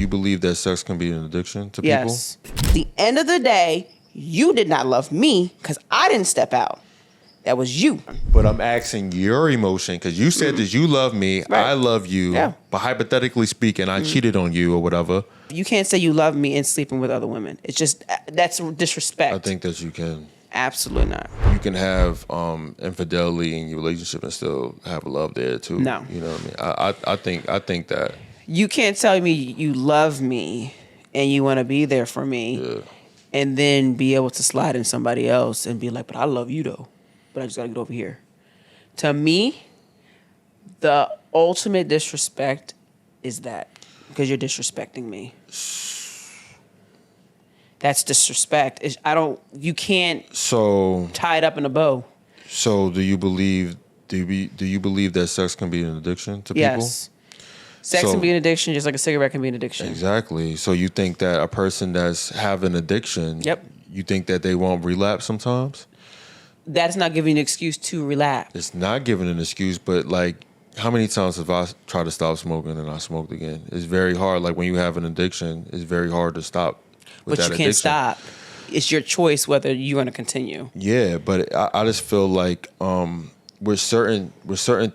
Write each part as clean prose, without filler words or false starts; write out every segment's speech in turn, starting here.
you believe that sex can be an addiction to people? Yes. At the end of the day, you did not love me because I didn't step out. That was you. But I'm asking your emotion because you said that you love me, Right. I love you, but hypothetically speaking, I cheated on you or whatever. You can't say you love me and sleeping with other women. It's just, that's disrespect. I think that you can. Absolutely not. You can have infidelity in your relationship and still have love there too. No. You know what I mean? I think that. You can't tell me you love me and you want to be there for me and then be able to slide in somebody else and be like, but I love you though. But I just got to get over here. To me, the ultimate disrespect is that because you're disrespecting me. That's disrespect. You can't tie it up in a bow. So do you believe that sex can be an addiction to people? Yes. Sex can be an addiction just like a cigarette can be an addiction. Exactly. So you think that a person that's having addiction, you think that they won't relapse sometimes? That's not giving an excuse to relapse. It's not giving an excuse, but like, how many times have I tried to stop smoking and I smoked again? It's very hard. Like when you have an addiction, it's very hard to stop with that addiction. But you can't stop. It's your choice whether you're going to continue. Yeah, but I just feel like with certain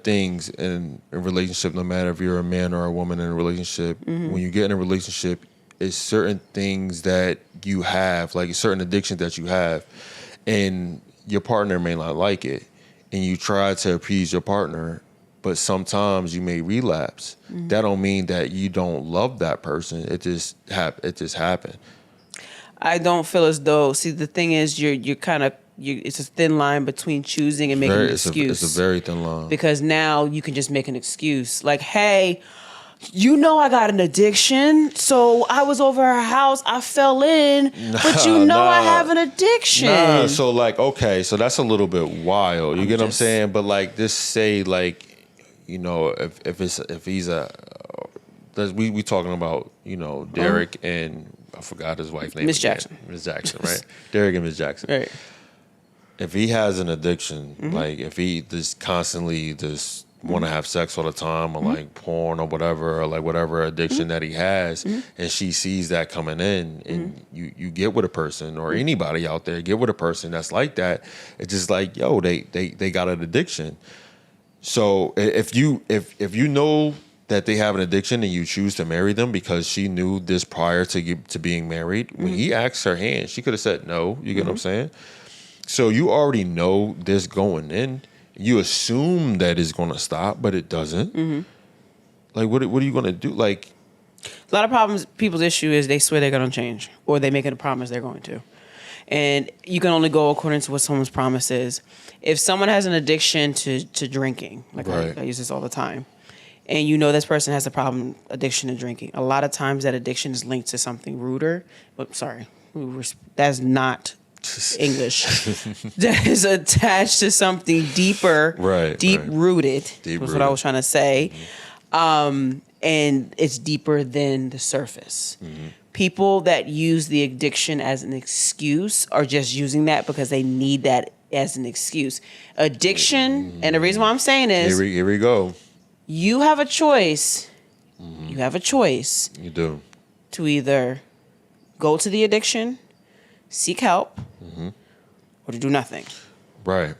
things in a relationship, no matter if you're a man or a woman in a relationship, when you get in a relationship, it's certain things that you have, like certain addictions that you have, and your partner may not like it, and you try to appease your partner, but sometimes you may relapse. That don't mean that you don't love that person. It just happened. I don't feel as though. See, the thing is, you're kind of. It's a thin line between choosing and making an excuse. It's a very thin line. Because now you can just make an excuse. Like, hey, you know I got an addiction, so I was over her house, I fell in, but I have an addiction. So like, okay, so that's a little bit wild. You get what I'm saying? But like, just say like, you know, if he's we talking about, you know, Derek and I forgot his wife's name. Miss Jackson. Miss Jackson, right? Derek and Miss Jackson. Right. If he has an addiction, like if he just constantly just want to have sex all the time, or like porn or like whatever addiction that he has, and she sees that coming in, and you get with a person or anybody out there get with a person that's like that, it's just like, yo, they got an addiction. So if you know that they have an addiction and you choose to marry them because she knew this prior to being married, when he asked her hand, she could have said no. You get what I'm saying? So you already know this going in. You assume that it's going to stop, but it doesn't. Like, what are you going to do? Like, a lot of people's issue is they swear they're going to change, or they make it a promise they're going to. And you can only go according to what someone's promise is. If someone has an addiction to drinking, like I use this all the time, and you know this person has a problem, addiction to drinking, a lot of times that addiction is linked to something ruder. But sorry, that's not English. That is attached to something deeper, deep-rooted. That's what I was trying to say. And it's deeper than the surface. People that use the addiction as an excuse are just using that because they need that as an excuse. Addiction, and the reason why I'm saying is... Here we go. You have a choice. You have a choice. You do. To either go to the addiction, seek help, or to do nothing. Right.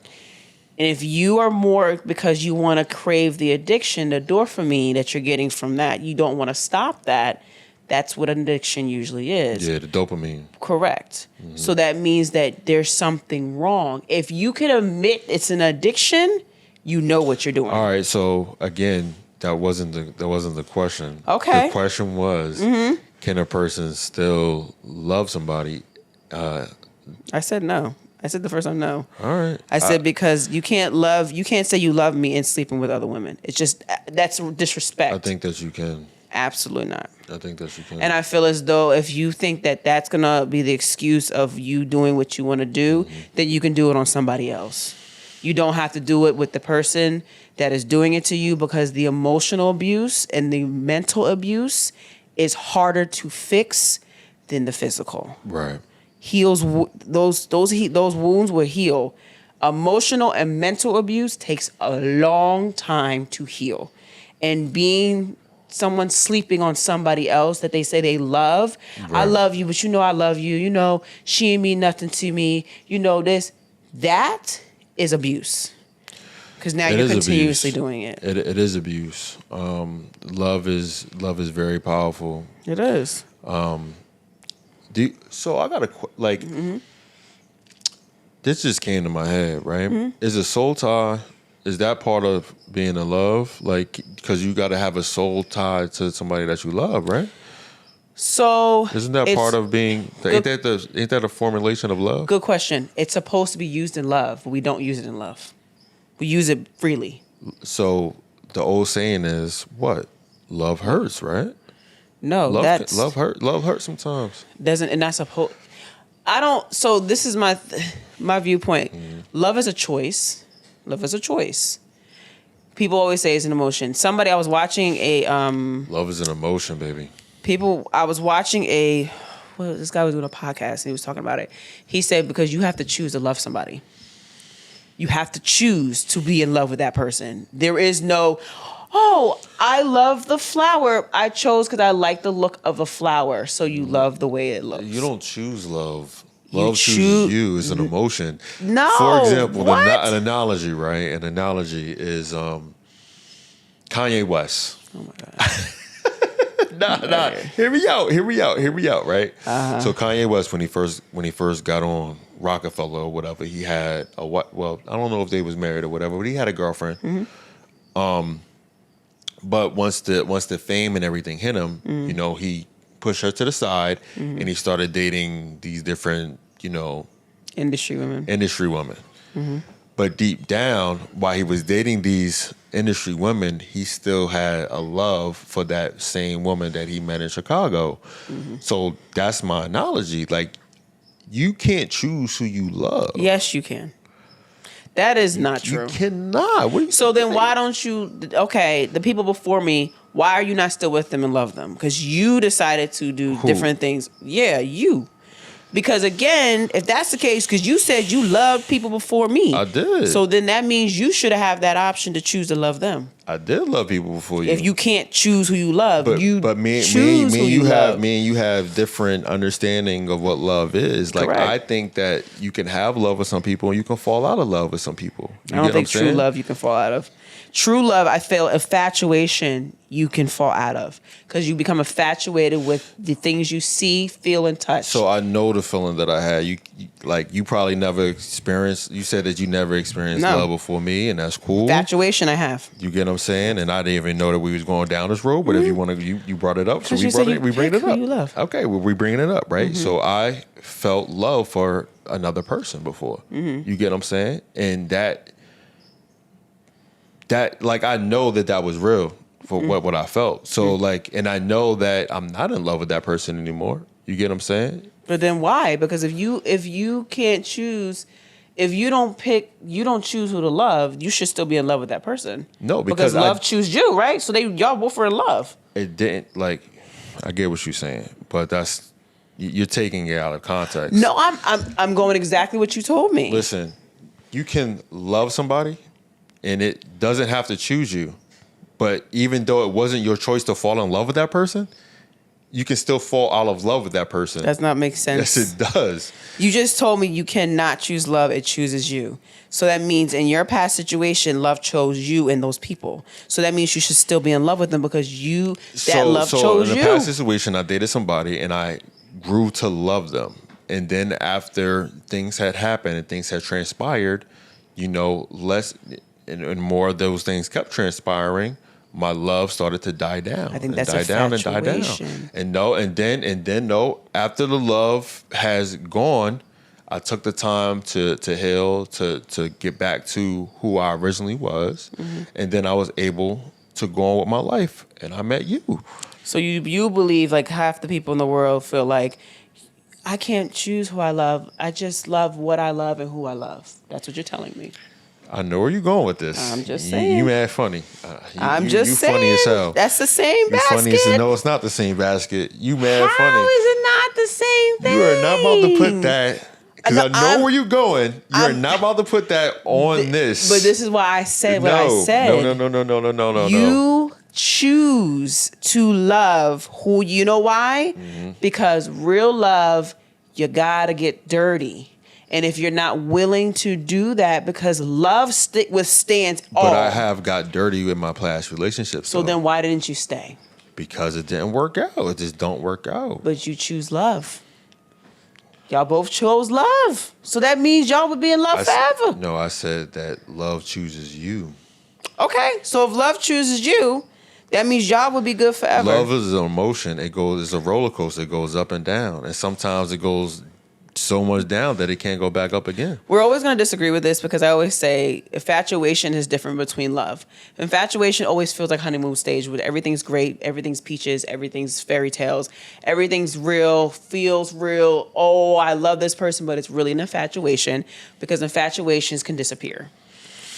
And if you are more because you want to crave the addiction, the dopamine that you're getting from that, you don't want to stop that. That's what an addiction usually is. Yeah, the dopamine. Correct. So that means that there's something wrong. If you can admit it's an addiction, you know what you're doing. All right. So again, that wasn't the question. Okay. The question was, can a person still love somebody? I said no. I said the first time no. All right. I said because you can't say you love me and sleeping with other women. It's just, that's disrespect. I think that you can. Absolutely not. I think that you can. And I feel as though if you think that that's going to be the excuse of you doing what you want to do, then you can do it on somebody else. You don't have to do it with the person that is doing it to you, because the emotional abuse and the mental abuse is harder to fix than the physical. Right. Those wounds will heal. Emotional and mental abuse takes a long time to heal. And being someone sleeping on somebody else that they say they love. Right. I love you, but you know I love you. You know she ain't mean nothing to me. You know this. That is abuse. Because now you're continuously doing it. It is abuse. Love is very powerful. It is. So I got this just came to my head, right? Is a soul tie, is that part of being in love? Like, because you got to have a soul tie to somebody that you love, right? So isn't that part of being? Ain't that a formulation of love? Good question. It's supposed to be used in love, but we don't use it in love. We use it freely. So the old saying is what? Love hurts, right? No, love hurts sometimes. Doesn't, and that's supposed. I don't. So this is my viewpoint. Love is a choice. Love is a choice. People always say it's an emotion. I was watching a. Love is an emotion, baby. I was watching this guy was doing a podcast and he was talking about it. He said because you have to choose to love somebody. You have to choose to be in love with that person. There is no, I love the flower. I chose because I like the look of a flower. So you love the way it looks. You don't choose love. Love chooses you. It's an emotion. No. For example, what? An analogy, right? An analogy is Kanye West. Oh my God. Nah. Hear me out, right? Uh-huh. So Kanye West, when he first got on Rockefeller or whatever, he had I don't know if they was married or whatever, but he had a girlfriend. Mm-hmm. But once the fame and everything hit him, he pushed her to the side and he started dating these different, industry women. Mm-hmm. But deep down, while he was dating these industry women, he still had a love for that same woman that he met in Chicago. Mm-hmm. So that's my analogy. Like, you can't choose who you love. Yes, you can. That is not true. You cannot. Then why don't you? Okay, the people before me. Why are you not still with them and love them? Because you decided to do different things. Yeah, you. Because again, if that's the case, because you said you loved people before me. I did. So then that means you should have that option to choose to love them. I did love people before you. If you can't choose who you love, but me and you have different understanding of what love is. Like, correct. I think that you can have love with some people and you can fall out of love with some people. I don't think true love you can fall out of. True love, I feel infatuation you can fall out of because you become infatuated with the things you see, feel, and touch. So I know the feeling that I had. You probably never experienced. You said that you never experienced love before me, and that's cool. Infatuation, I have. You get what I'm saying? And I didn't even know that we was going down this road. But if you want to, you brought it up, so we bring it up. You love. Okay, well, we bringing it up, right? Mm-hmm. So I felt love for another person before. Mm-hmm. You get what I'm saying? And that like, I know that was real for what I felt. So and I know that I'm not in love with that person anymore. You get what I'm saying? But then why? Because if you can't choose, if you don't choose who to love, you should still be in love with that person. No, because love choose you, right? So y'all both were in love. It didn't, I get what you're saying, but you're taking it out of context. No, I'm going exactly what you told me. Listen, you can love somebody and it doesn't have to choose you. But even though it wasn't your choice to fall in love with that person, you can still fall out of love with that person. Does not make sense. Yes, it does. You just told me you cannot choose love. It chooses you. So that means in your past situation, love chose you and those people. So that means you should still be in love with them because love chose you. In a past situation, I dated somebody and I grew to love them. And then after things had happened and things had transpired, less and more of those things kept transpiring, my love started to die down. I think that's infatuation. And then after the love has gone, I took the time to heal, to get back to who I originally was. Mm-hmm. And then I was able to go on with my life. And I met you. So you believe like half the people in the world feel like, I can't choose who I love. I just love what I love and who I love. That's what you're telling me. I know where you're going with this. I'm just saying. You mad funny. I'm just saying. You funny as hell. That's the same basket. Funny as no, it's not the same basket. You mad funny. How is it not the same thing? You are not about to put that, because I know where you're going. You are not about to put that on this. But this is why I said what I said. No. You choose to love who, you know why? Because real love, you gotta get dirty. And if you're not willing to do that, because love withstands all. But I have got dirty with my past relationships. So then why didn't you stay? Because it didn't work out. It just don't work out. But you choose love. Y'all both chose love. So that means y'all would be in love forever. No, I said that love chooses you. Okay, so if love chooses you, that means y'all would be good forever. Love is an emotion. It's a roller coaster. It goes up and down. And sometimes it goes so much down that it can't go back up again. We're always going to disagree with this because I always say infatuation is different between love. Infatuation always feels like honeymoon stage where everything's great, everything's peaches, everything's fairy tales, everything's real, feels real. Oh, I love this person, but it's really an infatuation because infatuations can disappear.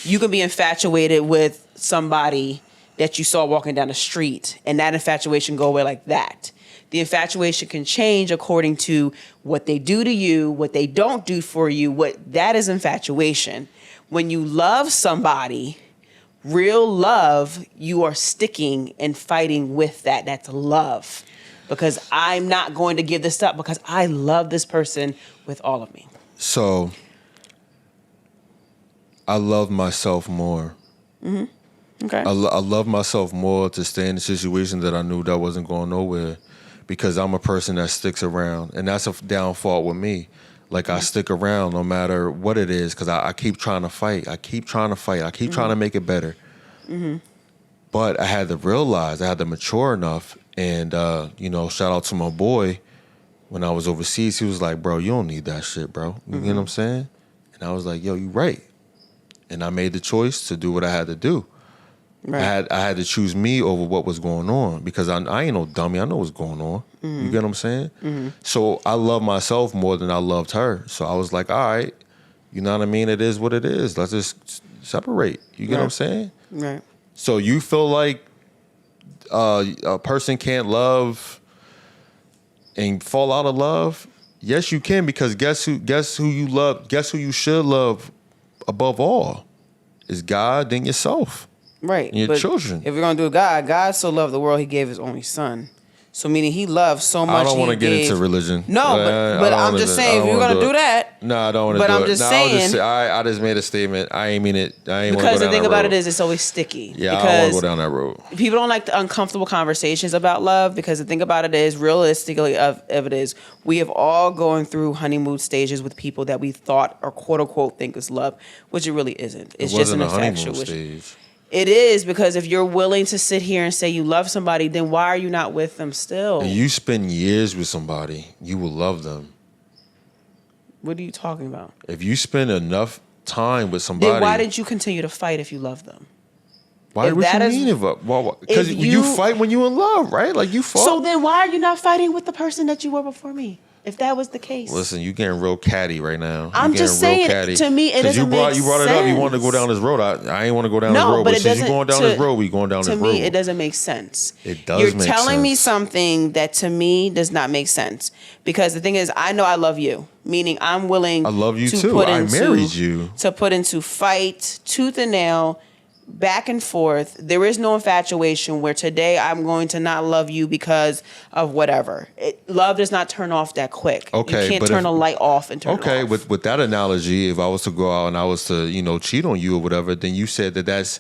You can be infatuated with somebody that you saw walking down the street and that infatuation go away like that. The infatuation can change according to what they do to you, what they don't do for you. That is infatuation. When you love somebody, real love, you are sticking and fighting with that. That's love. Because I'm not going to give this up because I love this person with all of me. So I love myself more. Okay. I love myself more to stay in a situation that I knew that wasn't going nowhere. Because I'm a person that sticks around. And that's a downfall with me. Like, I stick around no matter what it is because I keep trying to fight. I keep trying to make it better. But I had to realize, I had to mature enough. And, shout out to my boy. When I was overseas, he was like, bro, you don't need that shit, bro. You know what I'm saying? And I was like, yo, you right. And I made the choice to do what I had to do. Right. I had to choose me over what was going on because I ain't no dummy. I know what's going on. You get what I'm saying? So I love myself more than I loved her. So I was like, all right, you know what I mean? It is what it is. Let's just separate. You get what I'm saying? Right. So you feel like a person can't love and fall out of love? Yes, you can because guess who you love? Guess who you should love above all? Is God, then yourself. Right. And your children. If we're going to do God so loved the world, he gave his only son. So meaning he loved so much. I don't want to get into religion. No, but I'm just saying, if you're going to do that. No, I don't want to do it. But I'm just saying. I just made a statement. I ain't mean it. I ain't want to go down that road. Because the thing about it is, it's always sticky. Yeah, I don't want to go down that road. People don't like the uncomfortable conversations about love because the thing about it is, realistically, of it is, we have all going through honeymoon stages with people that we thought or quote unquote think is love, which it really isn't. It's just an infatuation stage. It is because if you're willing to sit here and say you love somebody, then why are you not with them still? And you spend years with somebody, you will love them. What are you talking about? If you spend enough time with somebody, then why did you continue to fight if you love them? Why? What you mean? Because you fight when you're in love, right? Like you fought. So then why are you not fighting with the person that you were before me? If that was the case. Listen, you getting real catty right now. I'm just saying, to me, it doesn't make sense. You brought it up. You wanted to go down this road. I ain't want to go down this road. But since you're going down this road, we going down this road. To me, it doesn't make sense. It does make sense. You're telling me something that to me does not make sense. Because the thing is, I know I love you. Meaning I'm willing I love you too. I married you. To put into fight, tooth and nail, back and forth. There is no infatuation where today I'm going to not love you because of whatever. Love does not turn off that quick. Okay, you can't turn a light off and turn it off. Okay, with that analogy, if I was to go out and I was to, cheat on you or whatever, then you said that's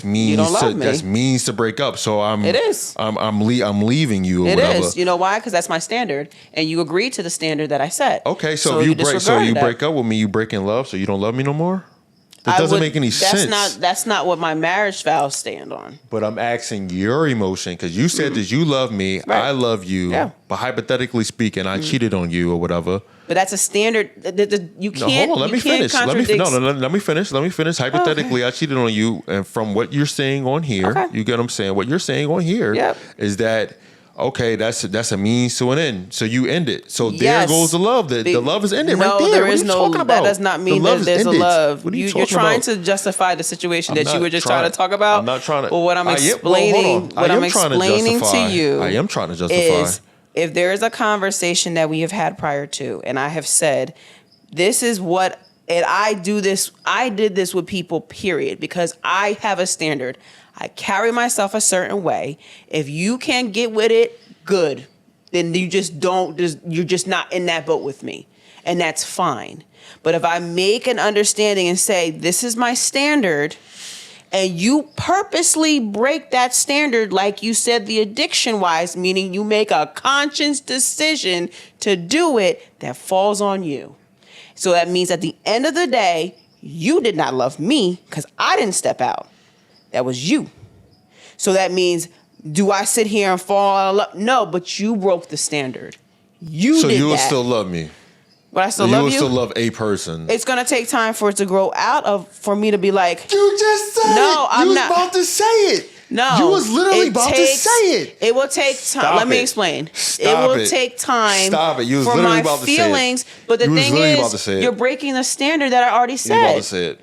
means to break up. So It is. I'm leaving you or it whatever. It is. You know why? Because that's my standard, and you agreed to the standard that I set. Okay, so if you break up with me, you break in love, so you don't love me no more? That doesn't make any sense. That's not what my marriage vows stand on. But I'm asking your emotion because you said that you love me, right. I love you, but hypothetically speaking, I cheated on you or whatever. But that's a standard. You can't. Hold on. Let me finish. Let me finish. Hypothetically, I cheated on you, and from what you're saying on here, you get what I'm saying. What you're saying on here is that. Okay, that's a means to an end. So you end it. So there goes the love. The love is ended right there. No, there is no. That does not mean that there's a love. You're trying to justify the situation that you were just trying to talk about. I'm not trying to. Well, what I'm explaining, to you, I am trying to justify. Is if there is a conversation that we have had prior to, and I have said, this is what, and I did this with people, period, because I have a standard. I carry myself a certain way. If you can't get with it, good. Then you just don't, you're just not in that boat with me. And that's fine. But if I make an understanding and say, this is my standard, and you purposely break that standard, like you said, the addiction wise, meaning you make a conscious decision to do it, that falls on you. So that means at the end of the day, you did not love me because I didn't step out. That was you. So that means, do I sit here and fall out of love? No, but you broke the standard. You so did you would that. still love me. But I still you love would you. still love a person. It's gonna take time for it to grow out of, for me to be like, you just said no, it. I'm you was not about to say it. No, you was literally about to say it. It will take time. Stop Let me it. explain. Stop it will it. take time. Stop it. You was for literally my about to say it. feelings. But the You was thing literally about to is, say it. you're breaking the standard that I already You said. about to say it.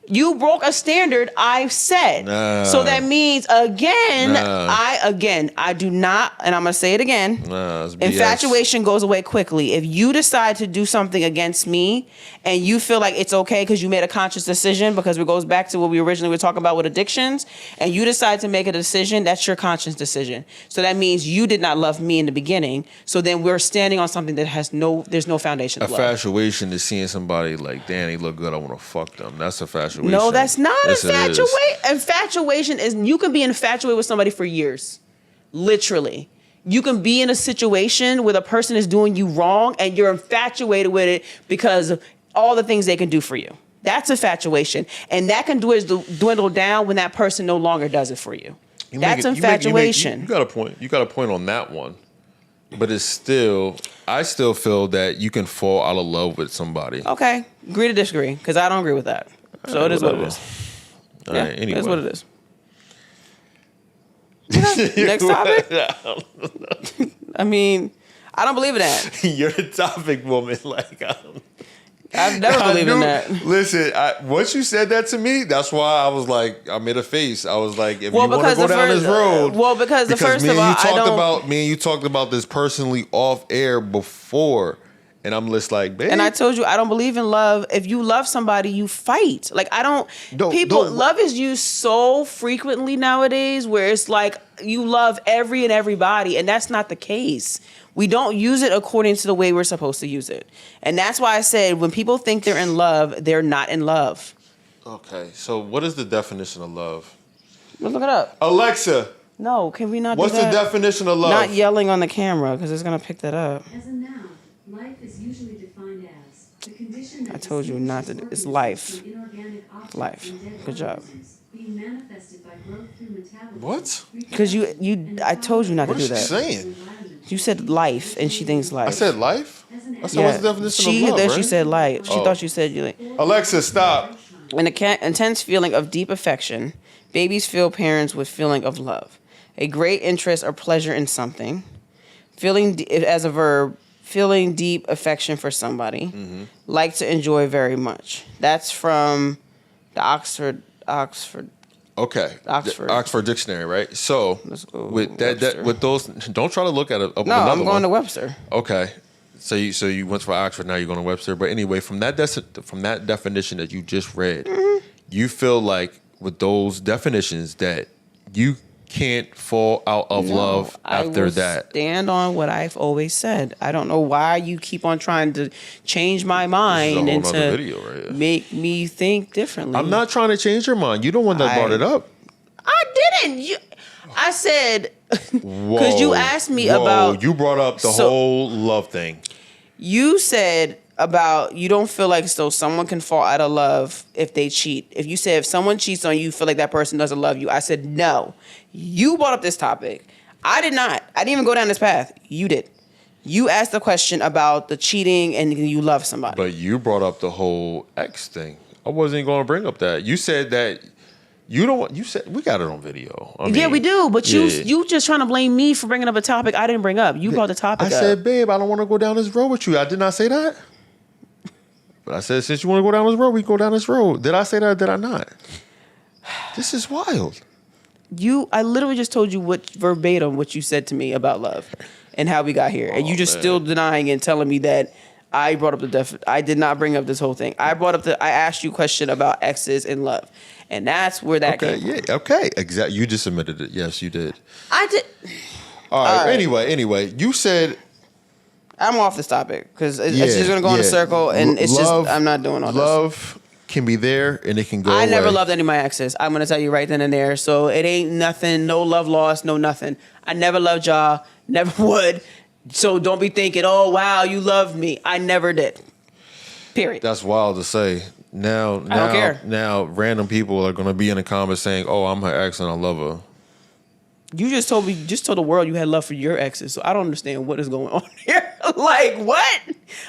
You broke a standard I said. Nah. So that means again, Nah. I do not, and I'm gonna say it again. Nah, it's BS. Infatuation goes away quickly. If you decide to do something against me and you feel like it's okay because you made a conscious decision, because it goes back to what we originally were talking about with addictions, and you decide to make a decision, that's your conscious decision. So that means you did not love me in the beginning. So then we're standing on something that there's no foundation of love. Infatuation is seeing somebody like, damn, they look good, I want to fuck them. That's infatuation. No, that's not Yes, it is. infatuation. Infatuation is, you can be infatuated with somebody for years. Literally. You can be in a situation where the person is doing you wrong and you're infatuated with it because of all the things they can do for you. That's infatuation. And that can dwindle down when that person no longer does it for you. That's infatuation. You got a point. You got a point on that one. But it's still, I still feel that you can fall out of love with somebody. Okay. Agree to disagree, because I don't agree with that. So it is what it is. All Yeah, right, anyway. it is what it is. Okay, next topic. I mean, I don't believe in that. You're the topic woman. Like, I've never believed in that. Listen, once you said that to me, that's why I was like, I made a face. I was like, if you want to go down this road. Because first of all, me and you talked about this personally off air before. And I'm just like, babe. And I told you, I don't believe in love. If you love somebody, you fight. Like, love is used so frequently nowadays where it's like you love every and everybody. And that's not the case. We don't use it according to the way we're supposed to use it. And that's why I said when people think they're in love, they're not in love. Okay, so what is the definition of love? Let's look it up. Alexa. No, can we not What's do that? the definition of love? Not yelling on the camera, because it's going to pick that up. As a noun, life is usually defined as the condition that I told you not to. It's life. Life. Good job. Being manifested by growth through metabolism. What? Because I told you not What to is do she that. saying? You said life, and she thinks life. I said life? I said, what's the definition She of love, then right? she said life. She Oh. thought you said you. Alexa, stop. An intense feeling of deep affection. Babies feel parents with feeling of love. A great interest or pleasure in something. As a verb, feeling deep affection for somebody. Mm-hmm. Like to enjoy very much. That's from the Oxford. Okay. Oxford. The Oxford Dictionary, right? So Let's go with Webster. with those, don't try to look at it. No, another I'm going one. to Webster. Okay. So you went for Oxford, now you're going to Webster. But anyway, from that definition that you just read, you feel like with those definitions that you can't fall out of love after that. Stand on what I've always said. I don't know why you keep on trying to change my mind and nother to video right here. make me think differently. I'm not trying to change your mind. You're the one that brought it up. I didn't. I said because you asked me about. You brought up the whole love thing. You said about you don't feel like someone can fall out of love if they cheat. If you said if someone cheats on you, you feel like that person doesn't love you. I said no. You brought up this topic. I did not. I didn't even go down this path. You did. You asked the question about the cheating and you love somebody. But you brought up the whole ex thing. I wasn't going to bring up that. You said that you don't want. You said we got it on video. Yeah, we do. But you just trying to blame me for bringing up a topic I didn't bring up. You brought the topic up. I said, babe, I don't want to go down this road with you. I did not say that. But I said, since you want to go down this road, we can go down this road. Did I say that or did I not? This is wild. I literally just told you verbatim what you said to me about love and how we got here. And you just still denying and telling me that I brought up I did not bring up this whole thing. I asked you a question about exes and love. And that's where that came from. Yeah, okay. Exactly. You just admitted it. Yes, you did. I did. All right. Anyway, you said I'm off this topic because it's just going to go in a circle, and it's just I'm not doing all this. Love can be there, and it can go away. I never loved any of my exes. I'm going to tell you right then and there. So it ain't nothing, no love lost, no nothing. I never loved y'all, never would. So don't be thinking, oh, wow, you loved me. I never did. Period. That's wild to say. Now, I don't care. Now, random people are going to be in the comments saying, oh, I'm her ex and I love her. You just told the world you had love for your exes, so I don't understand what is going on here. Like what?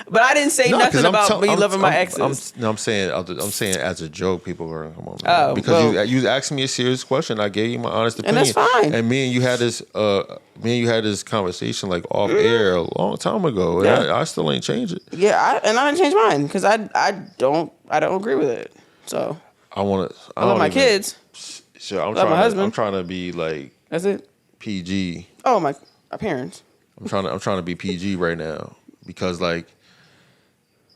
But I didn't say nothing about me loving my exes. I'm saying as a joke, people are come on. Man. Because you asked me a serious question, I gave you my honest opinion, and that's fine. And me and you had this conversation like off air a long time ago, and I still ain't changed it. Yeah, I didn't change mine because I don't agree with it. So I love my kids. Sure, I'm trying to be like. That's it. PG. Oh, my parents. I'm trying to be PG right now because like.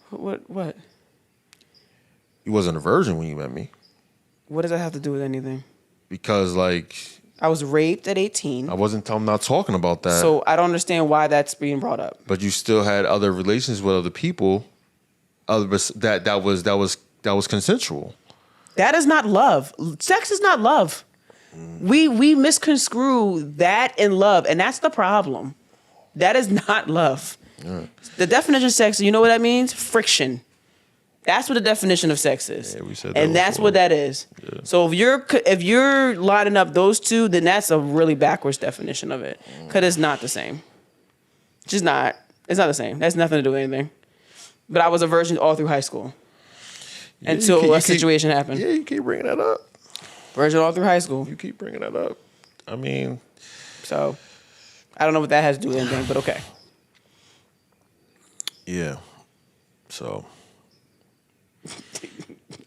What? You wasn't a virgin when you met me. What does that have to do with anything? Because like. I was raped at 18. I'm not talking about that. So I don't understand why that's being brought up. But you still had other relations with other people. That was consensual. That is not love. Sex is not love. We misconstrue that in love, and that's the problem. That is not love. Yeah. The definition of sex, you know what that means? Friction. That's what the definition of sex is. Yeah, we said that and that's before. What that is. Yeah. So if you're lining up those two, then that's a really backwards definition of it. Because it's not the same. It's just not. It's not the same. That's nothing to do with anything. But I was a virgin all through high school. Yeah, until a situation happened. Yeah, you keep bringing that up. Virgin all through high school. You keep bringing that up. I mean. So, I don't know what that has to do with anything, but okay. Yeah. So.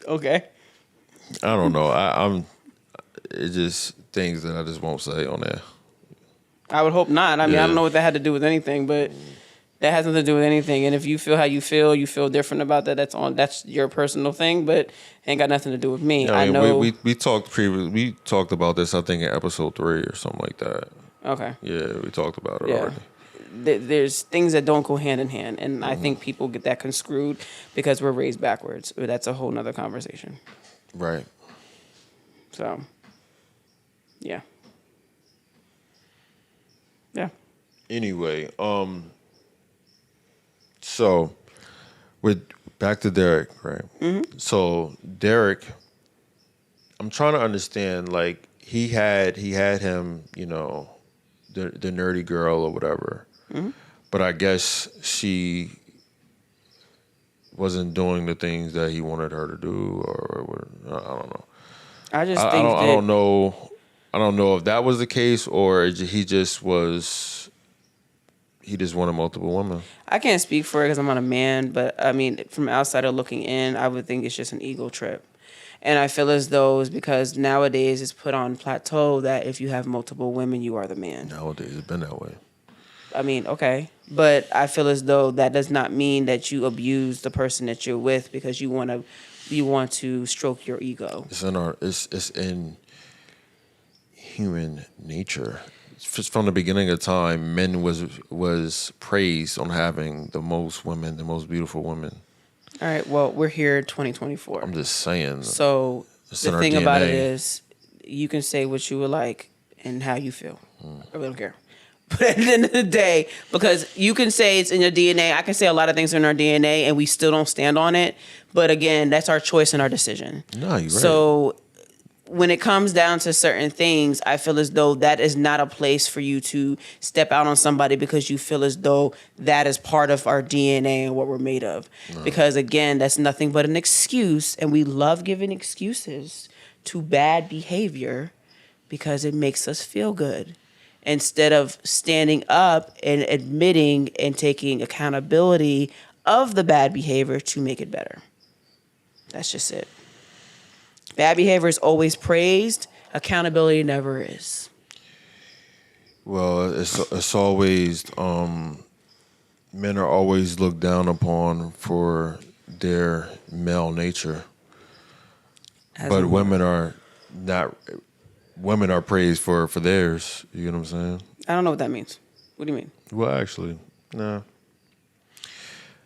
Okay. I don't know. I'm. It's just things that I just won't say on there. I would hope not. I mean, I don't know what that had to do with anything, but that has nothing to do with anything. And if you feel how you feel different about that. That's your personal thing, but ain't got nothing to do with me. I know. We talked previously. We talked about this. I think in episode 3 or something like that. Okay. Yeah, we talked about it already. There's things that don't go hand in hand, and I think people get that construed because we're raised backwards. But that's a whole nother conversation. Right. So. Yeah. Yeah. Anyway, so we're back to Derek, right? Mm-hmm. So Derek, I'm trying to understand. Like he had him, you know, the nerdy girl or whatever. Mm-hmm. But I guess she wasn't doing the things that he wanted her to do, or I don't know. I don't know. I don't know if that was the case or he just wanted multiple women. I can't speak for it because I'm not a man, but I mean, from outside of looking in, I would think it's just an ego trip. And I feel as though it's because nowadays it's put on plateau that if you have multiple women, you are the man. Nowadays it's been that way. I mean, okay. But I feel as though that does not mean that you abuse the person that you're with because you want to stroke your ego. It's in human nature. From the beginning of time, men was praised on having the most women, the most beautiful women. All right, well, we're here 2024. I'm just saying. So the thing about it is you can say what you would like and how you feel. I really don't care. But at the end of the day, because you can say it's in your DNA, I can say a lot of things are in our DNA and we still don't stand on it. But again, that's our choice and our decision. No, you're right. So when it comes down to certain things, I feel as though that is not a place for you to step out on somebody because you feel as though that is part of our DNA and what we're made of. No. Because again, that's nothing but an excuse, and we love giving excuses to bad behavior because it makes us feel good. Instead of standing up and admitting and taking accountability of the bad behavior to make it better. That's just it. Bad behavior is always praised. Accountability never is. Well, it's always men are always looked down upon for their male nature, As but a women are not. Women are praised for theirs. You know what I'm saying? I don't know what that means. What do you mean? Well, actually, no.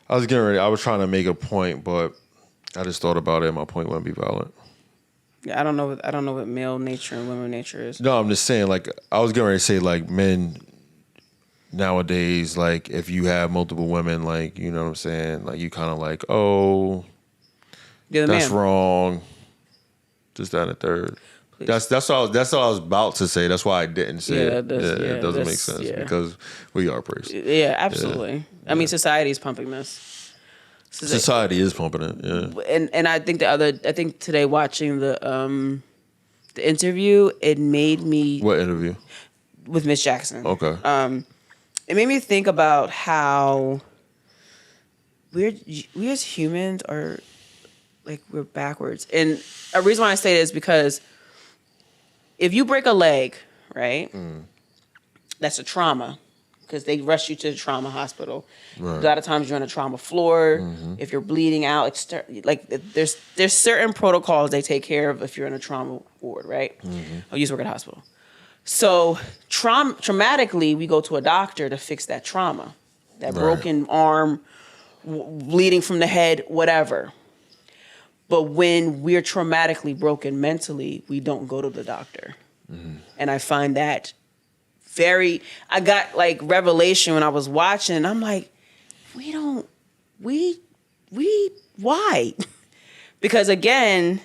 I was getting ready. I was trying to make a point, but I just thought about it. And my point wouldn't be valid. Yeah, I don't know. I don't know what male nature and women nature is. No, I'm just saying. Like I was getting ready to say, like men nowadays, like if you have multiple women, like you know what I'm saying, like you kind of like, oh, You're the that's man. wrong. Just that and the third. Please. That's all I was about to say. That's why I didn't say Yeah, it. that's- yeah, It doesn't make that's- sense yeah. because we are praised. Yeah, absolutely. I mean, society is pumping this. Society is pumping it. Yeah. And I think today watching the interview, it made me What interview? with Miss Jackson. Okay. It made me think about how we as humans are like we're backwards. And a reason why I say this is because if you break a leg, right, that's a trauma because they rush you to the trauma hospital. Right. A lot of times you're on a trauma floor. If you're bleeding out, there's certain protocols they take care of if you're in a trauma ward, right? I used to work at a hospital. So traumatically, we go to a doctor to fix that trauma, that Right. broken arm, bleeding from the head, whatever. But when we're traumatically broken mentally, we don't go to the doctor. And I find that I got like revelation when I was watching. I'm like, why? Because again,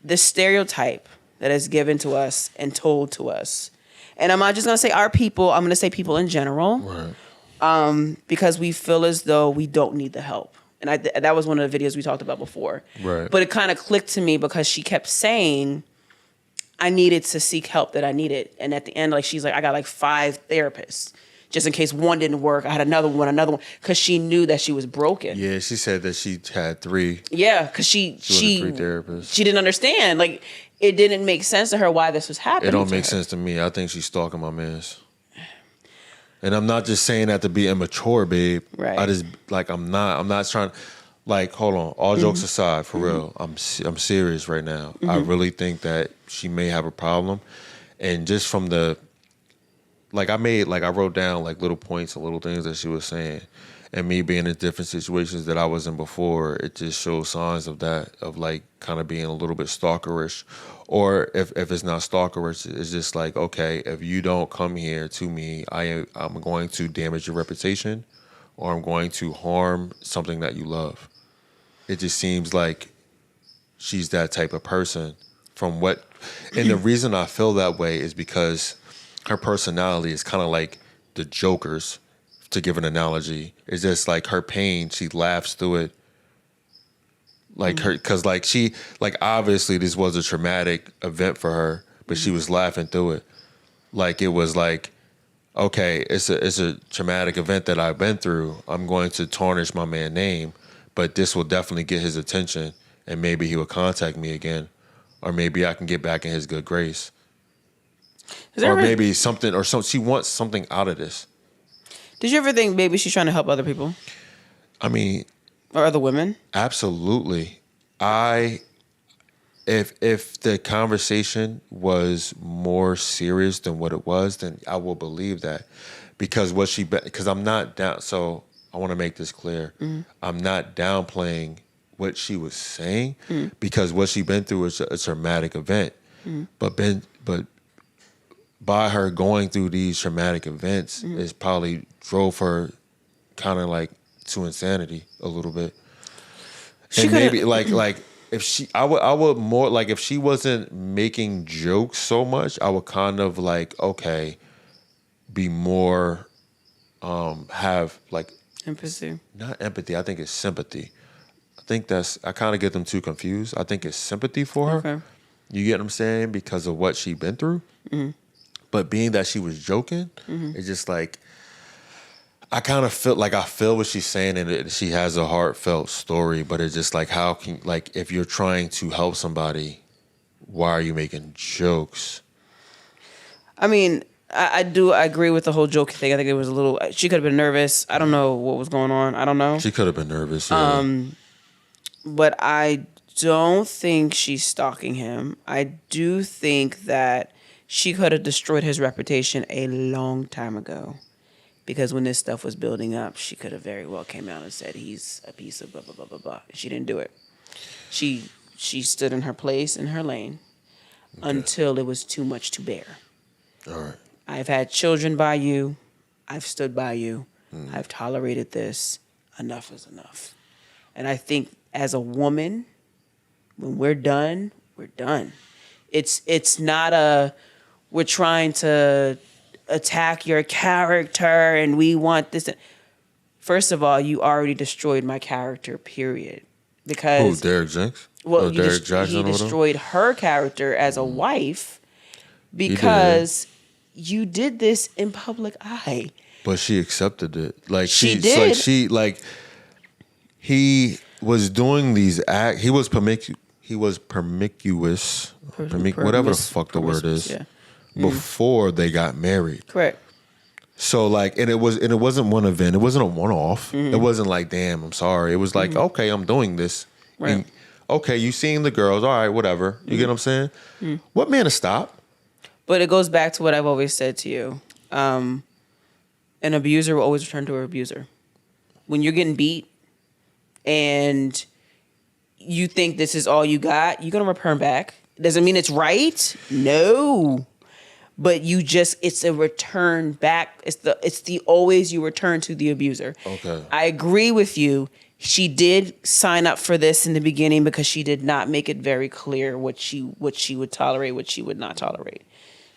the stereotype that is given to us and told to us. And I'm not just going to say our people, I'm going to say people in general. Right. Because we feel as though we don't need the help. And that was one of the videos we talked about before. Right. But it kind of clicked to me because she kept saying, I needed to seek help that I needed. And at the end, like she's like, I got like 5 therapists. Just in case one didn't work, I had another one. Because she knew that she was broken. Yeah, she said that she had 3. Yeah, because she went to 3 therapists. She didn't understand. Like, it didn't make sense to her why this was happening. It don't to make her. sense to me. I think she's stalking my mans. And I'm not just saying that to be immature, babe. Right. I just like I'm not trying. Like, hold on. All jokes aside, for real, I'm serious right now. I really think that she may have a problem, and just from the I wrote down like little points and little things that she was saying, and me being in different situations that I was in before, it just shows signs of that, of like kind of being a little bit stalkerish, or if it's not stalkerish, it's just like, okay, if you don't come here to me, I'm going to damage your reputation, or I'm going to harm something that you love. It just seems like she's that type of person. And the reason I feel that way is because her personality is kind of like the Joker's, to give an analogy. It's just like her pain, she laughs through it. Like her, because like obviously this was a traumatic event for her, but she was laughing through it. Like it was like, okay, it's a traumatic event that I've been through. I'm going to tarnish my man's name, but this will definitely get his attention, and maybe he will contact me again, or maybe I can get back in his good grace. Or maybe something, or she wants something out of this. Did you ever think maybe she's trying to help other people? I mean, Or other women? absolutely. If the conversation was more serious than what it was, then I will believe that. Because I'm not down. So I want to make this clear. I'm not downplaying what she was saying, because what she been through is a traumatic event. But by her going through these traumatic events, it's probably drove her kind of like to insanity a little bit. And maybe like if I would more like, if she wasn't making jokes so much, I would kind of like, okay, be more have like Empathy. not empathy. I think it's sympathy. I kind of get them too confused. I think it's sympathy for her. Okay. You get what I'm saying? Because of what she been through. But being that she was joking, it's just like, I kind of feel what she's saying, and she has a heartfelt story, but it's just like, how can, like, if you're trying to help somebody, why are you making jokes? I mean, I agree with the whole joke thing. I think it was a little. She could have been nervous. I don't know what was going on. I don't know. She could have been nervous. Yeah. But I don't think she's stalking him. I do think that she could have destroyed his reputation a long time ago. Because when this stuff was building up, she could have very well came out and said he's a piece of blah, blah, blah, blah, blah. She didn't do it. She stood in her place, in her lane, until it was too much to bear. All right. I've had children by you. I've stood by you. I've tolerated this. Enough is enough. And I think as a woman, when we're done, we're done. It's not we're trying to attack your character and we want this. First of all, you already destroyed my character, period. Because Derek Jenks? Well, he destroyed her character as a wife because you did this in public eye. But she accepted it. Like she did. He was doing these acts. He was promiscuous. Whatever the fuck the word is. Yeah. Before they got married. Correct. So like, and it wasn't one event. It wasn't a one-off. It wasn't like, damn, I'm sorry. It was like, okay, I'm doing this. Right. And, okay, you seeing the girls. All right, whatever. You get what I'm saying? What man to stop? But it goes back to what I've always said to you. An abuser will always return to her abuser. When you're getting beat and you think this is all you got, you're going to return back. Doesn't mean it's right. No. But it's a return back. It's the always you return to the abuser. Okay. I agree with you. She did sign up for this in the beginning because she did not make it very clear what she would tolerate, what she would not tolerate.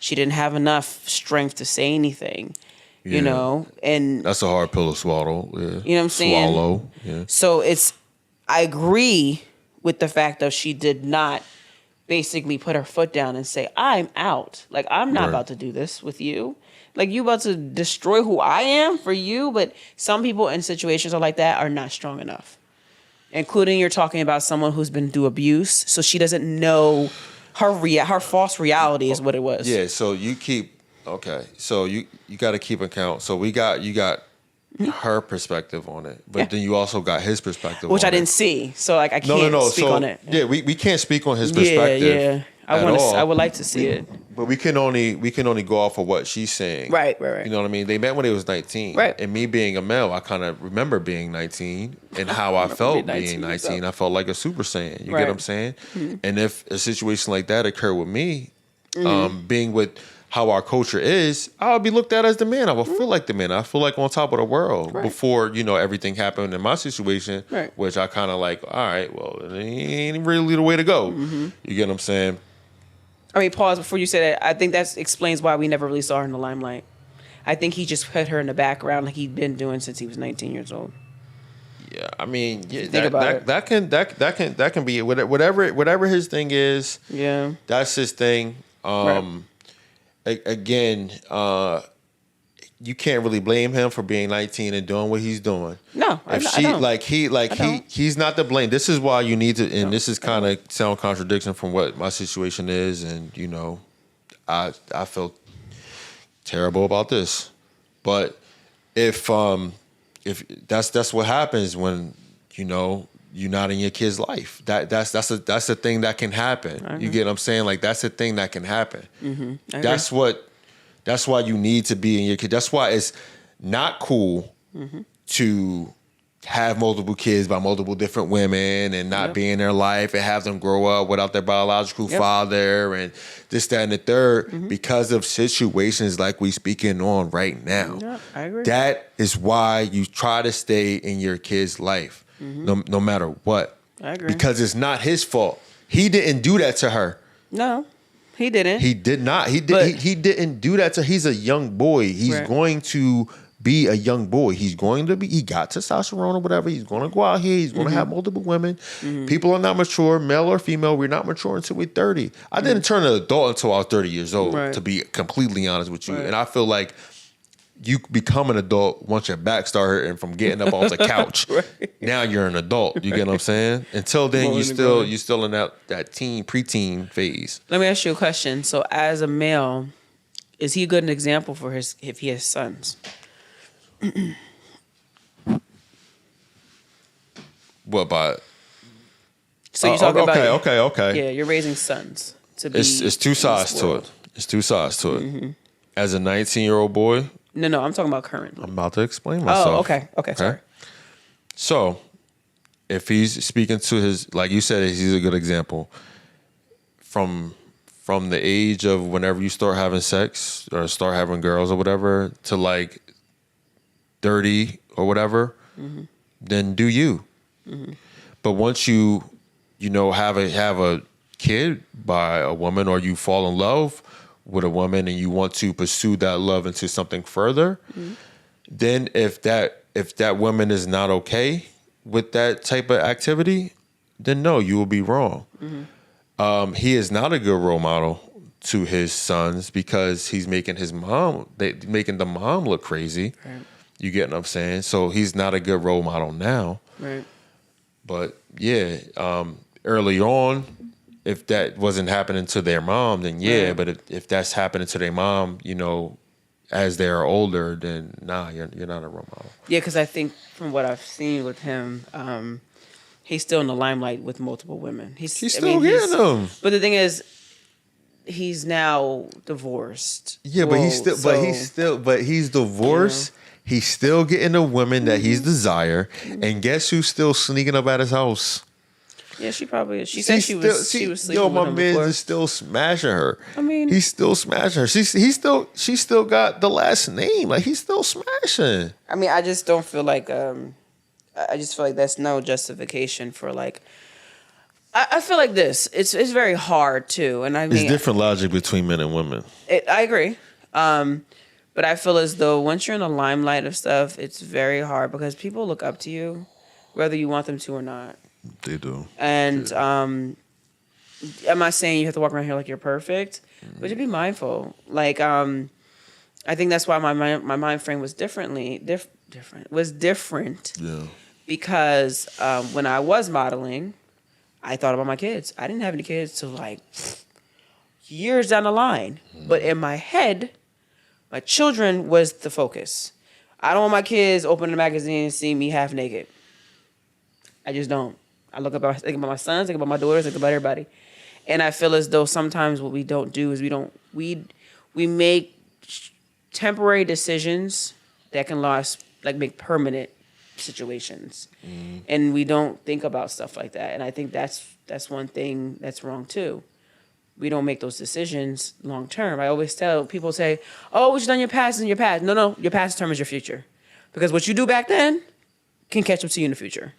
She didn't have enough strength to say anything, you know, and that's a hard pill to swallow. Yeah. You know what I'm saying? Swallow. Yeah. So I agree with the fact that she did not basically put her foot down and say, I'm out. Like, I'm not about to do this with you. Like, you about to destroy who I am for you. But some people in situations like that are not strong enough. Including you're talking about someone who's been through abuse. So she doesn't know her false reality is what it was. Yeah, so you got to keep account. So you got her perspective on it, but then you also got his perspective, which on I didn't see. So like I can't speak on it. Yeah, we can't speak on his perspective. Yeah. I would like to see it, but we can only go off of what she's saying. Right. You know what I mean? They met when they was 19. Right. And me being a male, I kind of remember being 19 and how I felt being 19. I felt like a Super Saiyan. You get what I'm saying? And if a situation like that occurred with me, being with how our culture is, I would be looked at as the man. I would feel like the man. I feel like on top of the world before, everything happened in my situation, which I kind of like, all right, well, it ain't really the way to go. You get what I'm saying? I mean, pause before you say that. I think that explains why we never really saw her in the limelight. I think he just put her in the background like he'd been doing since he was 19 years old. Yeah, I mean, that can be whatever his thing is. Yeah, that's his thing. Again, you can't really blame him for being 19 and doing what he's doing. No, he's not to blame. This is why you need to, and this is kind of sound contradiction from what my situation is, and I feel terrible about this, but if that's what happens when you're not in your kid's life. That's a thing that can happen. You get what I'm saying? Like that's a thing that can happen. That's why you need to be in your kid. That's why it's not cool to have multiple kids by multiple different women and not be in their life and have them grow up without their biological father and this, that, and the third because of situations like we speaking on right now. Yep, I agree. That is why you try to stay in your kid's life. No matter what. I agree. Because it's not his fault. He didn't do that to her. No, he didn't. He did not. He didn't do that to her. He's a young boy. He's going to be a young boy. He got testosterone or whatever. He's going to go out here. He's going to have multiple women. People are not mature, male or female. We're not mature until we're 30. I didn't turn an adult until I was 30 years old, to be completely honest with you. And I feel like you become an adult once your back start hurting from getting up off the couch. Now you're an adult. You get what I'm saying? Until then, you're still in that preteen phase. Let me ask you a question. So as a male, Is he a good example for if he has sons? What about? So you're talking about Okay. Yeah, you're raising sons to be. It's two in sides this to world. it. It's two sides to it. As a 19-year-old boy, No, I'm talking about current. I'm about to explain myself. Oh, okay, sorry. So, if he's speaking to his, like you said, he's a good example. From the age of whenever you start having sex or start having girls or whatever to like 30 or whatever, then do you. But once you have a kid by a woman, or you fall in love with a woman and you want to pursue that love into something further, then if that woman is not okay with that type of activity, then no, you will be wrong. He is not a good role model to his sons because he's making the mom look crazy. Right. You get what I'm saying? So he's not a good role model now. Right. But yeah, early on, if that wasn't happening to their mom, then yeah. Right. But if that's happening to their mom, as they're older, then nah, you're not a role model. Yeah, because I think from what I've seen with him, he's still in the limelight with multiple women. He's still getting them. But the thing is, he's now divorced. Yeah, but he's divorced. He's still getting the women that he's desire. And guess who's still sneaking up at his house? Yeah, she probably is. She said she was sleeping yo, with my him man before. is still smashing her. I mean, he's still smashing her. She still got the last name. Like, he's still smashing. I mean, I just don't feel like I just feel like that's no justification for like. I feel like this. It's very hard too, and I mean, It's different logic between men and women. I agree. But I feel as though once you're in the limelight of stuff, it's very hard because people look up to you, whether you want them to or not. They do. And I'm not saying you have to walk around here like you're perfect, but just be mindful. Like, I think that's why my mind frame was different. Yeah. Because when I was modeling, I thought about my kids. I didn't have any kids till like years down the line. But in my head, my children was the focus. I don't want my kids opening the magazine and seeing me half naked. I just don't. I think about my sons, think about my daughters, think about everybody. And I feel as though sometimes what we don't do is we make temporary decisions that can last, like make permanent situations. And we don't think about stuff like that. And I think that's one thing that's wrong too. We don't make those decisions long term. I always tell people, say, oh, what you done in your past is in your past. No, your past determines your future. Because what you do back then can catch up to you in the future.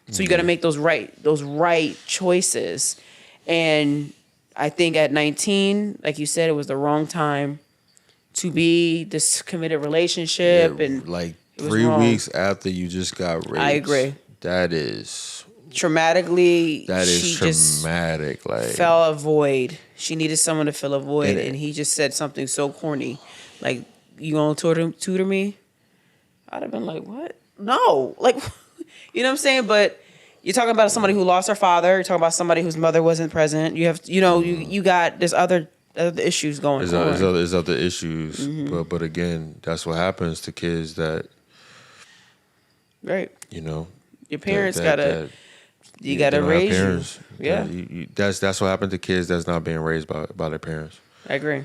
So you got to make those right choices. And I think at 19, like you said, it was the wrong time to be this committed relationship. Yeah, and like it was 3 wrong. weeks after you just got raped. I agree. That is traumatically. traumatic. Just like, fell a void. She needed someone to fill a void, And and he just said something so corny, like, "You gonna tutor me?" I'd have been like, "What? No!" Like, you know what I'm saying? But you're talking about somebody who lost her father. You're talking about somebody whose mother wasn't present. You have, you got there's other issues going on. There's other issues, but again, that's what happens to kids that, right? Your parents gotta raise parents. you. Yeah, that's what happened to kids that's not being raised by their parents. I agree,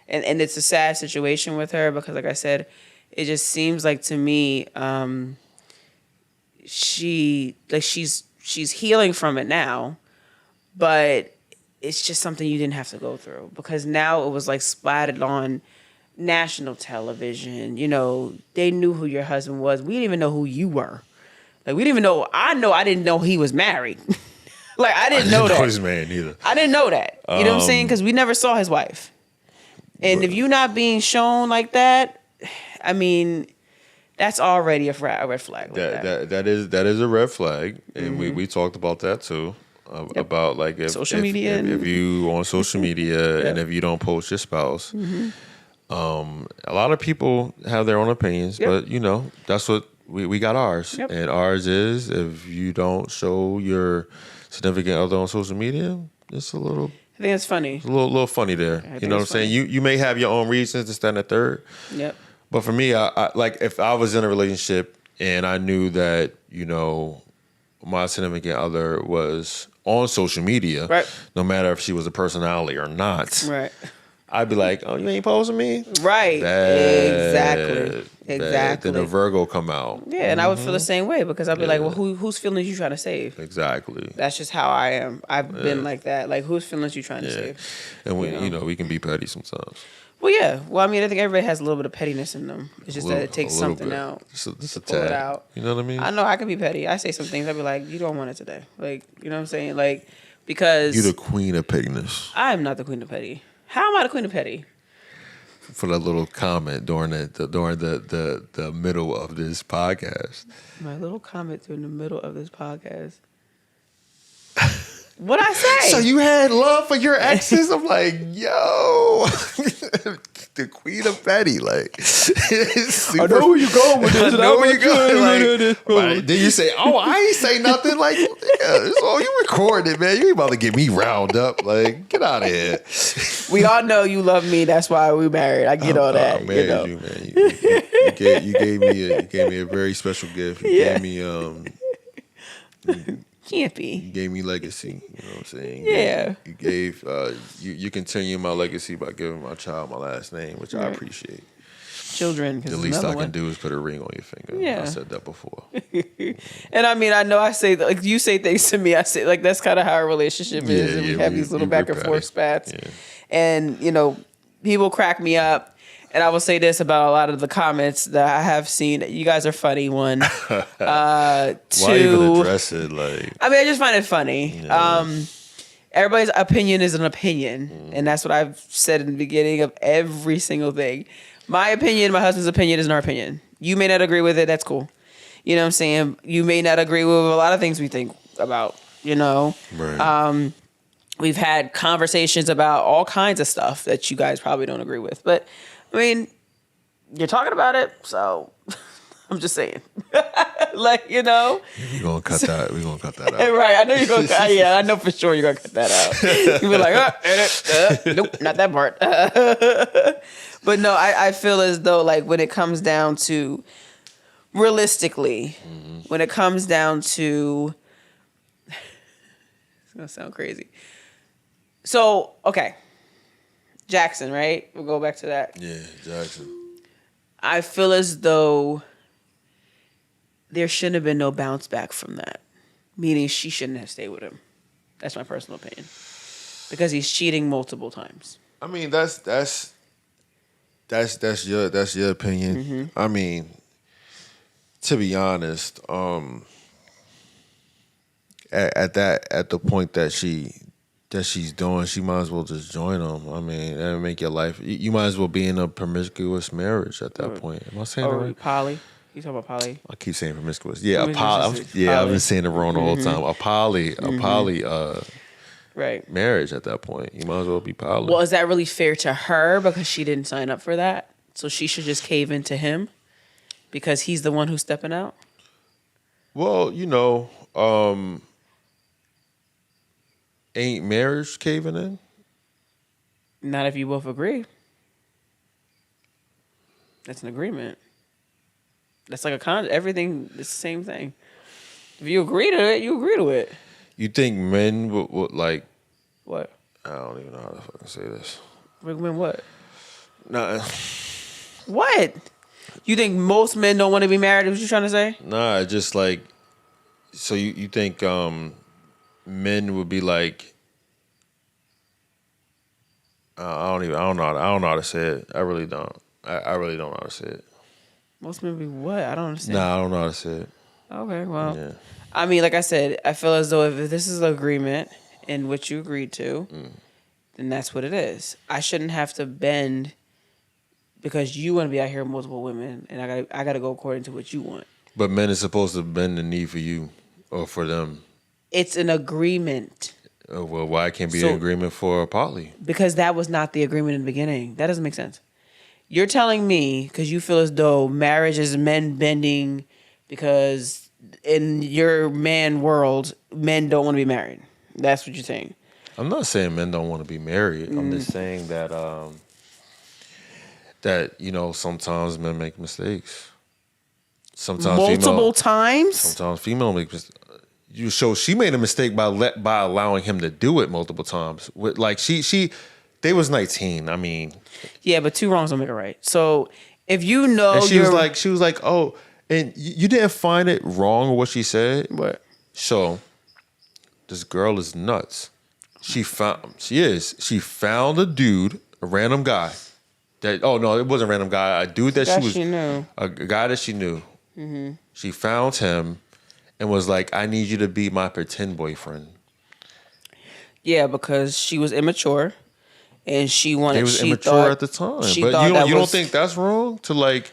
and it's a sad situation with her because, like I said, it just seems like to me, she's healing from it now, but it's just something you didn't have to go through because now it was like splattered on national television. They knew who your husband was. We didn't even know who you were. Like, we didn't even know. I didn't know he was married. Like, I didn't know that. I didn't know his man either. I didn't know that. You know what I'm saying? Because we never saw his wife. And if you're not being shown like that, I mean, that's already a red flag. Like that is a red flag, and we talked about that too. About like if you on social media and if you don't post your spouse, a lot of people have their own opinions, but that's what we got ours, and ours is if you don't show your significant other on social media, it's a little think it's funny. It's a little funny there. You know what I'm saying? You may have your own reasons to stand a third. Yep. But for me, I like if I was in a relationship and I knew that, you know, my significant other was on social media, right, no matter if she was a personality or not, right, I'd be like, oh, you ain't posting me? Right. Exactly. Then the Virgo come out. Yeah, and I would feel the same way because I'd be like, well, whose feelings you trying to save? Exactly. That's just how I am. I've been like that. Like, whose feelings you trying to save? And we can be petty sometimes. Well, yeah. Well, I mean, I think everybody has a little bit of pettiness in them. It's just that it takes something bit. out. Just a pull it tad. out. You know what I mean? I know I can be petty. I say some things. I'd be like, you don't want it today. Like, you know what I'm saying? Like, because you're the queen of pettiness. I am not the queen of petty. How am I the queen of petty? For that little comment during the middle of this podcast. My little comment during the middle of this podcast. What'd I say? So you had love for your exes? I'm like, yo, the queen of petty. Like, I know where you're going with this. I know where you're going. Like, then you say, oh, I ain't say nothing. Like, you recorded, man. You ain't about to get me round up. Like, get out of here. We all know you love me. That's why we married. I get all that. I married you, man. You gave me a very special gift. You gave me Campy. You gave me legacy. You know what I'm saying? Yeah. You gave you continue my legacy by giving my child my last name, which I appreciate. Children. The least I can do is put a ring on your finger. Yeah. I said that before. And I mean, I know I say, like, you say things to me. I say, like, that's kind of how our relationship is. And we have these little back and forth spats. Yeah. And, you know, people crack me up. And I will say this about a lot of the comments that I have seen. You guys are funny, one. Why even address it? Like, I mean, I just find it funny. Yeah. Everybody's opinion is an opinion. And that's what I've said in the beginning of every single thing. My opinion, my husband's opinion is our opinion. You may not agree with it. That's cool. You know what I'm saying? You may not agree with a lot of things we think about, you know? Right. We've had conversations about all kinds of stuff that you guys probably don't agree with. But, I mean, you're talking about it, so I'm just saying. Like, you know? We're going to cut that. We're going to cut that out. Right. I know you're going to yeah, I know for sure you're going to cut that out. You'll be like, edit. Nope, not that part. But no, I feel as though, like, when it comes down to, realistically, when it comes down to, it's going to sound crazy. So, okay. Jackson, right? We'll go back to that. Yeah, Jackson. I feel as though there shouldn't have been no bounce back from that. Meaning she shouldn't have stayed with him. That's my personal opinion. Because he's cheating multiple times. I mean, that's your opinion. I mean, to be honest, at the point that she's doing, she might as well just join them. I mean, that would make your life. You might as well be in a promiscuous marriage at that point. Am I saying that right? Poly. You talking about poly? I keep saying promiscuous. Yeah, a poly. Yeah, I've been saying it wrong the whole time. A poly right marriage at that point. You might as well be poly. Well, is that really fair to her because she didn't sign up for that? So she should just cave into him because he's the one who's stepping out? Well, you know, ain't marriage caving in? Not if you both agree. That's an agreement. That's like everything is the same thing. If you agree to it, you agree to it. You think men would like... What? I don't even know how to fucking say this. Men what? Nah. What? You think most men don't want to be married? Is what you trying to say? Nah, just like... So you think men would be like... I don't know how to say it. I really don't. I really don't know how to say it. Most men be what? I don't understand. Nah, I don't know how to say it. Okay, well, yeah. I mean, like I said, I feel as though if this is an agreement in which you agreed to, then that's what it is. I shouldn't have to bend because you want to be out here with multiple women, and I got to go according to what you want. But men are supposed to bend the knee for you or for them. It's an agreement. Well, why can't be an agreement for a poly? Because that was not the agreement in the beginning. That doesn't make sense. You're telling me, because you feel as though marriage is men bending because in your man world, men don't want to be married. That's what you're saying. I'm not saying men don't want to be married. I'm just saying that sometimes men make mistakes. Multiple times. Sometimes female make mistakes. So she made a mistake by allowing him to do it multiple times. They was 19. I mean, yeah, but two wrongs don't make it right. So if you know, and she was like, oh, and you didn't find it wrong what she said. What? So this girl is nuts. She found a dude, a random guy. It wasn't a random guy. A dude that she knew. A guy that she knew. Mm-hmm. She found him and was like, I need you to be my pretend boyfriend. Yeah, because she was immature and she wanted. They was immature at the time. But you don't think that's wrong to like.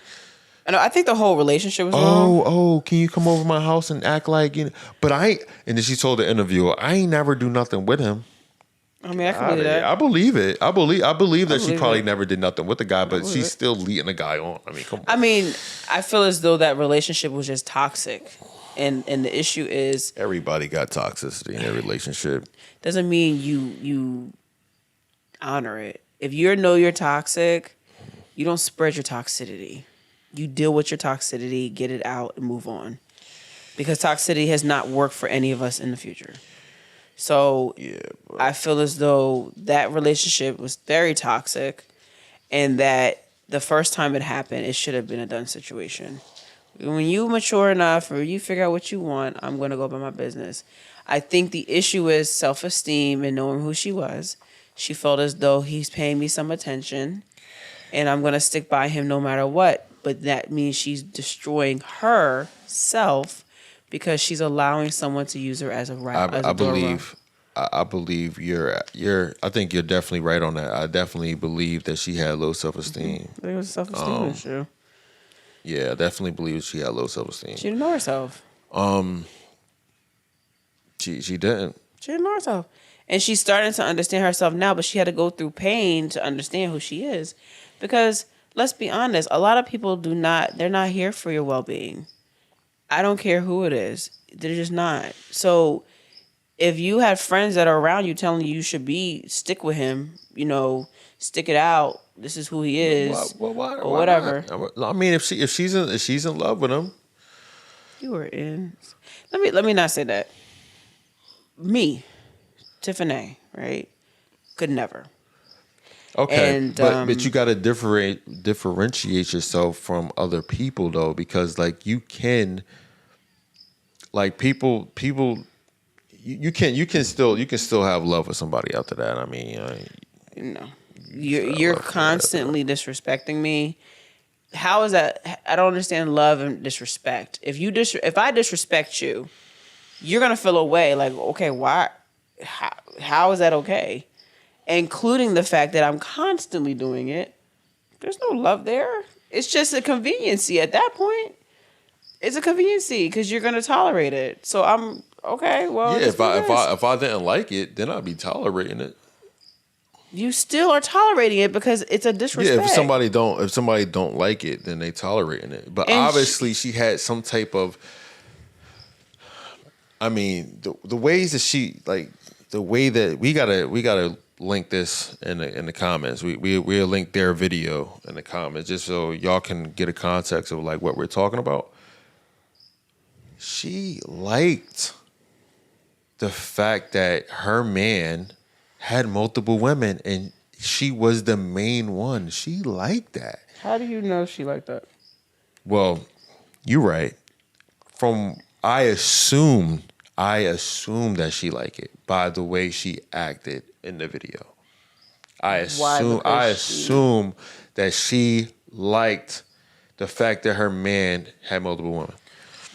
I think the whole relationship was wrong. Oh, can you come over my house and act like you know? But and then she told the interviewer, I ain't never do nothing with him. I mean, I can believe that. I believe it. I believe that she probably never did nothing with the guy, but she's still leading the guy on. I mean, come on. I mean, I feel as though that relationship was just toxic. And the issue is everybody got toxicity in their relationship. Doesn't mean you honor it. If you know you're toxic, you don't spread your toxicity. You deal with your toxicity, get it out, and move on. Because toxicity has not worked for any of us in the future. So yeah, I feel as though that relationship was very toxic and that the first time it happened, it should have been a done situation. When you mature enough or you figure out what you want, I'm going to go about my business. I think the issue is self-esteem and knowing who she was. She felt as though he's paying me some attention and I'm going to stick by him no matter what. But that means she's destroying herself because she's allowing someone to use her as a I believe I think you're definitely right on that. I definitely believe that she had low self-esteem. I think it was a self-esteem issue. Yeah, I definitely believe she had low self-esteem. She didn't know herself. She didn't. She didn't know herself. And she's starting to understand herself now, but she had to go through pain to understand who she is. Because let's be honest, a lot of people they're not here for your well-being. I don't care who it is. They're just not. So if you have friends that are around you telling you should stick with him, stick it out. This is who he is. Why or whatever. Not? I mean, if she's in love with him. You were in. Let me not say that. Me, Tiffany, right? Could never. Okay, but you got to differentiate yourself from other people though, because like you can, like people, you can still have love for somebody after that. I mean, you're constantly disrespecting me. How is that? I don't understand love and disrespect. If I disrespect you, you're gonna feel away. Like, okay, why? How is that okay? Including the fact that I'm constantly doing it. There's no love there. It's just a conveniency at that point. It's a conveniency because you're gonna tolerate it. So I'm okay. Well, yeah. If I didn't like it, then I'd be tolerating it. You still are tolerating it because it's a disrespect. Yeah. If somebody don't like it, then they tolerating it. But obviously, she had some type of. I mean, the ways that she like the way that we gotta link this in the comments. We'll link their video in the comments just so y'all can get a context of like what we're talking about. She liked the fact that her man had multiple women and she was the main one. She liked that. How do you know she liked that? Well, you're right. I assume that she liked it by the way she acted in the video. I assume that she liked the fact that her man had multiple women.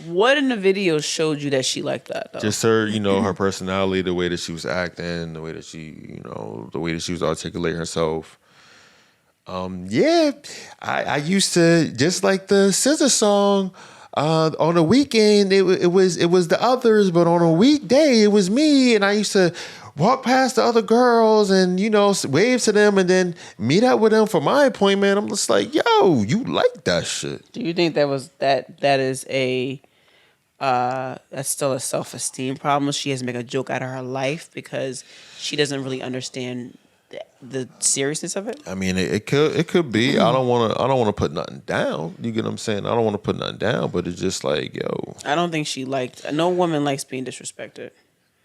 What in the video showed you that she liked that though? Just her, her personality, the way that she was acting, the way that she was articulating herself. Yeah, I used to just like the SZA song. On a weekend, it was the others, but on a weekday, it was me. And I used to walk past the other girls and, wave to them and then meet up with them for my appointment. I'm just like, yo, you like that shit. Do you think that is a That's still a self-esteem problem. She has to make a joke out of her life because she doesn't really understand the seriousness of it. I mean, it could be. I don't want to put nothing down. You get what I'm saying? I don't want to put nothing down, but it's just like, yo, I don't think she liked. No woman likes being disrespected.